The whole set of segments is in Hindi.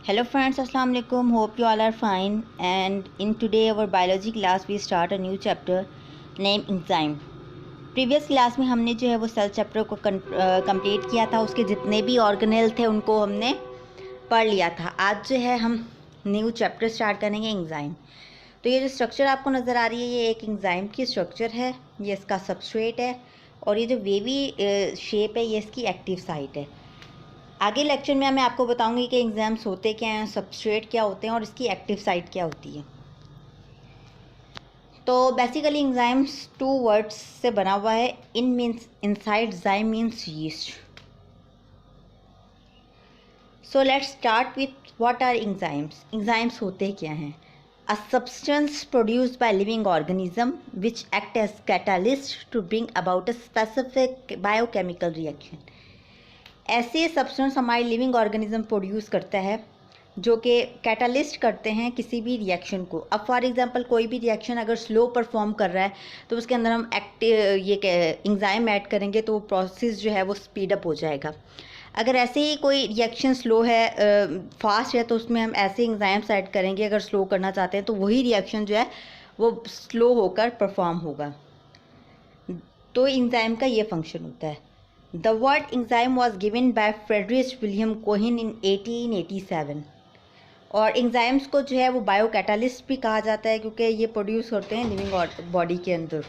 Hello friends, Assalamu alaikum. Hope you all are fine. And in today our biology class we start a new chapter named enzyme. Previous class में हमने जो है वो सेल चैप्टर को कंप्लीट किया था. उसके जितने भी ऑर्गेनेल थे उनको हमने पढ़ लिया था. आज जो है हम न्यू चैप्टर स्टार्ट करेंगे एंजाइम. तो ये जो स्ट्रक्चर आपको नज़र आ रही है ये एक एंजाइम की स्ट्रक्चर है. ये इसका सबस्ट्रेट है और ये जो वेवी शेप है ये इसकी एक्टिव साइट है. आगे लेक्चर में मैं आपको बताऊंगी कि एंजाइम्स होते क्या हैं, सबस्ट्रेट क्या होते हैं और इसकी एक्टिव साइट क्या होती है. तो बेसिकली एंजाइम्स टू वर्ड्स से बना हुआ है. In means inside, zyme means yeast. So let's start with what are enzymes. Enzymes होते क्या हैं? A substance produced by living organism which act as catalyst to bring about a specific biochemical reaction. ऐसे सब्सटेंस हमारे लिविंग ऑर्गेनिज्म प्रोड्यूस करता है जो कि कैटालिस्ट करते हैं किसी भी रिएक्शन को. अब फॉर एग्जांपल कोई भी रिएक्शन अगर स्लो परफॉर्म कर रहा है तो उसके अंदर हम एंजाइम ऐड करेंगे तो वो प्रोसेस जो है वो स्पीड अप हो जाएगा. अगर ऐसे ही कोई रिएक्शन स्लो है, फास्ट है, तो उसमें हम ऐसे एंजाइम्स ऐड करेंगे अगर स्लो करना चाहते हैं तो वही रिएक्शन जो है वो स्लो होकर परफॉर्म होगा. तो एंजाइम का ये फंक्शन होता है. The word enzyme was given by Friedrich Wilhelm Koch in 1887. और एंजाइम्स को जो है वो बायोकैटालिस्ट भी कहा जाता है क्योंकि ये प्रोड्यूस करते हैं लिविंग बॉडी के अंदर.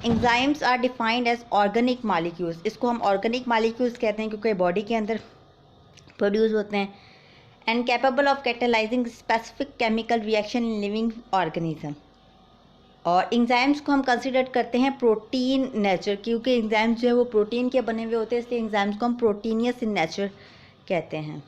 Enzymes are defined as organic molecules. इसको हम ऑर्गेनिक मॉलिक्यूल्स कहते हैं क्योंकि बॉडी के अंदर प्रोड्यूस होते हैं. And capable of catalysing specific chemical reaction in living organism. और एंजाइम्स को हम कंसिडर करते हैं प्रोटीन नेचर क्योंकि एंजाइम्स जो है वो प्रोटीन के बने हुए होते हैं, इसलिए एंजाइम्स को हम प्रोटीनियस इन नेचर कहते हैं.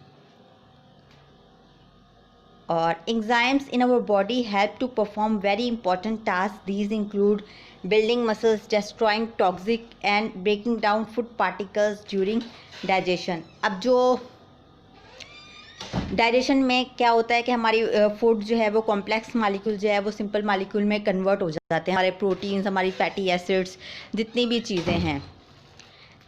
और enzymes in our body help to perform very important task. These include building muscles, destroying toxic and breaking down food particles during digestion. अब जो डाइजेशन में क्या होता है कि हमारी फूड जो है वो कॉम्प्लेक्स मालिक्यूल जो है वो सिंपल मालिक्यूल में कन्वर्ट हो जाते हैं. हमारे प्रोटीन्स, हमारी फैटी एसिड्स, जितनी भी चीज़ें हैं,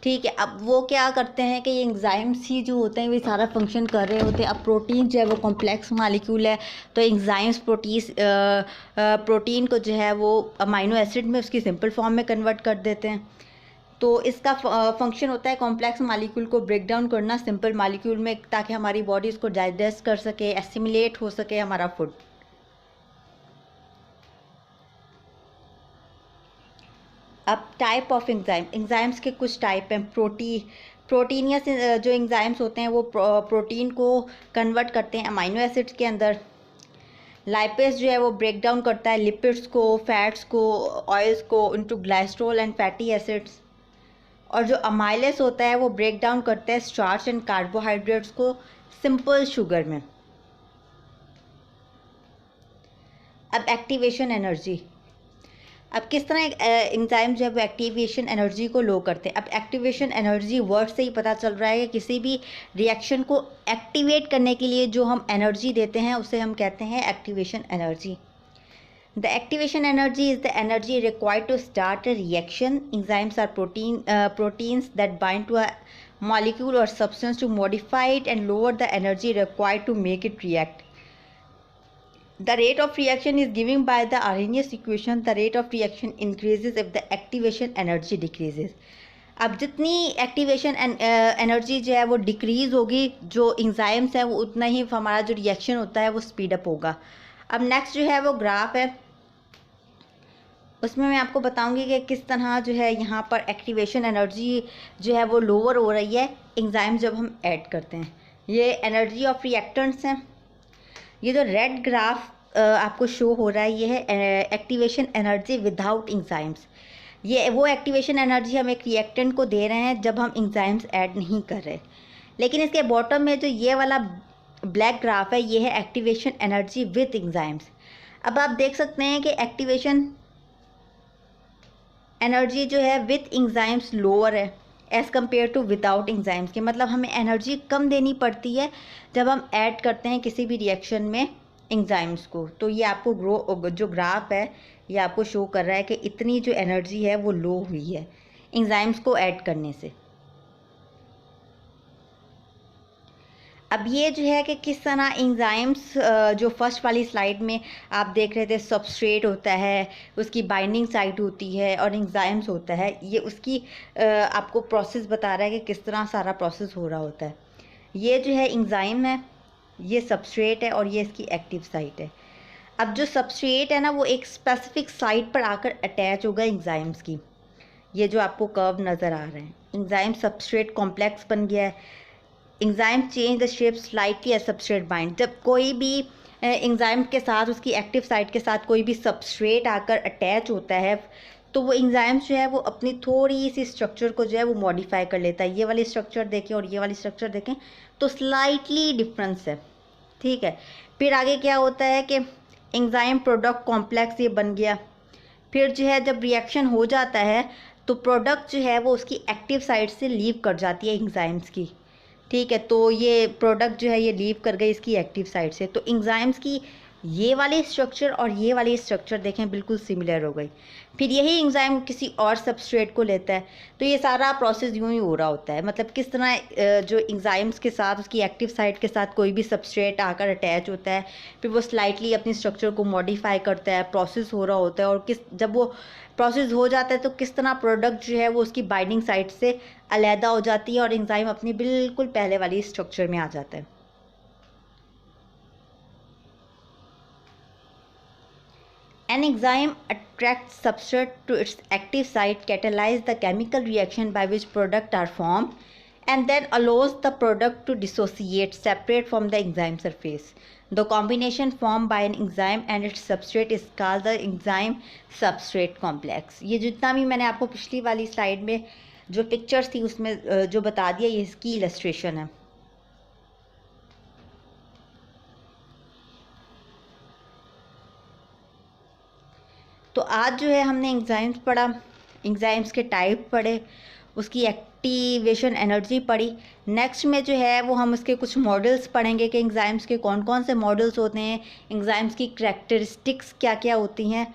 ठीक है. अब वो क्या करते हैं कि ये एंजाइम्स ही जो होते हैं वे सारा फंक्शन कर रहे होते हैं. अब प्रोटीन जो है वो कॉम्प्लेक्स मालिक्यूल है तो एंजाइम्स प्रोटीन को जो है वो अमाइनो एसिड में उसकी सिंपल फॉर्म में कन्वर्ट कर देते हैं. तो इसका फंक्शन होता है कॉम्प्लेक्स मालिक्यूल को ब्रेक डाउन करना सिंपल मालिक्यूल में ताकि हमारी बॉडी इसको डाइजेस्ट कर सके, एसिमिलेट हो सके हमारा फूड. अब टाइप ऑफ एंजाइम. एंजाइम्स के कुछ टाइप हैं. प्रोटीनियस जो एंजाइम्स होते हैं वो प्रोटीन को कन्वर्ट करते हैं अमाइनो एसिड्स के अंदर. लाइपेज जो है वो ब्रेक डाउन करता है लिपिड्स को, फैट्स को, ऑयल्स को into glycerol and fatty acids. और जो अमाइलेस होता है वो ब्रेक डाउन करता है स्टार्च एंड कार्बोहाइड्रेट्स को सिंपल शुगर में. अब एक्टिवेशन एनर्जी. अब किस तरह एंजाइम जो है वो एक्टिवेशन एनर्जी को लो करते हैं. अब एक्टिवेशन एनर्जी वर्ड से ही पता चल रहा है कि किसी भी रिएक्शन को एक्टिवेट करने के लिए जो हम एनर्जी देते हैं उसे हम कहते हैं activation energy. The activation energy is the energy required to start a reaction. Enzymes are proteins that bind to a molecule or substance to modify it and lower the energy required to make it react. The rate of reaction is given by the Arrhenius equation. The rate of reaction increases if the activation energy decreases. अब जितनी एक्टिवेशन एनर्जी जो है वो डिक्रीज़ होगी जो एंजाइम्स है वो उतना ही हमारा जो रिएक्शन होता है वो स्पीड अप होगा. अब नेक्स्ट जो है वो ग्राफ है, उसमें मैं आपको बताऊंगी कि किस तरह जो है यहाँ पर एक्टिवेशन एनर्जी जो है वो लोअर हो रही है एंजाइम जब हम ऐड करते हैं. ये एनर्जी ऑफ रिएक्टेंट्स हैं. ये जो रेड ग्राफ आपको शो हो रहा है ये है एक्टिवेशन एनर्जी विदाउट एंजाइम्स. ये वो एक्टिवेशन एनर्जी हम एक रिएक्टेंट को दे रहे हैं जब हम एंजाइम्स ऐड नहीं कर रहे. लेकिन इसके बॉटम में जो ये वाला ब्लैक ग्राफ है ये है एक्टिवेशन एनर्जी विद एंजाइम्स. अब आप देख सकते हैं कि एक्टिवेशन एनर्जी जो है विद एंजाइम्स लोअर है as compare to without enzymes के. मतलब हमें एनर्जी कम देनी पड़ती है जब हम ऐड करते हैं किसी भी रिएक्शन में एंजाइम्स को. तो ये आपको जो ग्राफ है ये आपको शो कर रहा है कि इतनी जो एनर्जी है वो लो हुई है एंजाइम्स को ऐड करने से. अब ये जो है कि किस तरह एंजाइम्स, जो फर्स्ट वाली स्लाइड में आप देख रहे थे, सबस्ट्रेट होता है, उसकी बाइंडिंग साइट होती है और एंजाइम्स होता है, ये उसकी आपको प्रोसेस बता रहा है कि किस तरह सारा प्रोसेस हो रहा होता है। ये जो है एंजाइम है, ये सबस्ट्रेट है और ये इसकी एक्टिव साइट है। अब जो सबस्ट्रेट है ना, वो एक स्पेसिफिक साइट पर आकर अटैच होगा एंजाइम्स की। ये जो आपको कर्व नज़र आ रहे हैं, एंजाइम सबस्ट्रेट कॉम्प्लेक्स बन गया है। Enzyme change the shape slightly as substrate bind. जब कोई भी एंजाइम के साथ, उसकी एक्टिव साइट के साथ कोई भी सबस्ट्रेट आकर अटैच होता है, तो वो एंजाइम जो है वो अपनी थोड़ी सी स्ट्रक्चर को जो है वो मॉडिफाई कर लेता है। ये वाली स्ट्रक्चर देखें और ये वाली स्ट्रक्चर देखें तो स्लाइटली डिफरेंस है, ठीक है। फिर आगे क्या होता है कि एंजाइम प्रोडक्ट कॉम्प्लेक्स ये बन गया। फिर जो है जब रिएक्शन हो जाता है तो प्रोडक्ट जो है वो उसकी एक्टिव साइट से लीव कर जाती है एंजाइम्स की, ठीक है। तो ये प्रोडक्ट जो है ये लीव कर गई इसकी एक्टिव साइट से। तो एंजाइम्स की ये वाली स्ट्रक्चर और ये वाली स्ट्रक्चर देखें बिल्कुल सिमिलर हो गई। फिर यही एंजाइम किसी और सबस्ट्रेट को लेता है। तो ये सारा प्रोसेस यूं ही हो रहा होता है। मतलब किस तरह जो एंजाइम्स के साथ, उसकी एक्टिव साइट के साथ कोई भी सबस्ट्रेट आकर अटैच होता है, फिर वो स्लाइटली अपनी स्ट्रक्चर को मॉडिफाई करता है, प्रोसेस हो रहा होता है। और जब वो प्रोसेस हो जाता है तो किस तरह प्रोडक्ट जो है वो उसकी बाइंडिंग साइट से अलहदा हो जाती है और एंजाइम अपनी बिल्कुल पहले वाली स्ट्रक्चर में आ जाता है। An enzyme attracts substrate to its active site, catalyzes the chemical reaction by which products are formed, and then allows the product to dissociate, separate from the enzyme surface. The combination formed by an enzyme and its substrate is called the enzyme substrate complex. ये जितना भी मैंने आपको पिछली वाली स्लाइड में जो पिक्चर्स थी उसमें जो बता दिया, ये इसकी इलस्ट्रेशन है। तो आज जो है हमने एंजाइम्स पढ़ा, एंजाइम्स के टाइप पढ़े, उसकी एक्टिवेशन एनर्जी पढ़ी। नेक्स्ट में जो है वो हम उसके कुछ मॉडल्स पढ़ेंगे कि एंजाइम्स के कौन कौन से मॉडल्स होते हैं, एंजाइम्स की करैक्टरिस्टिक्स क्या क्या होती हैं।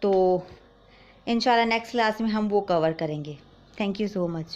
तो इंशाल्लाह नेक्स्ट क्लास में हम वो कवर करेंगे। Thank you so much.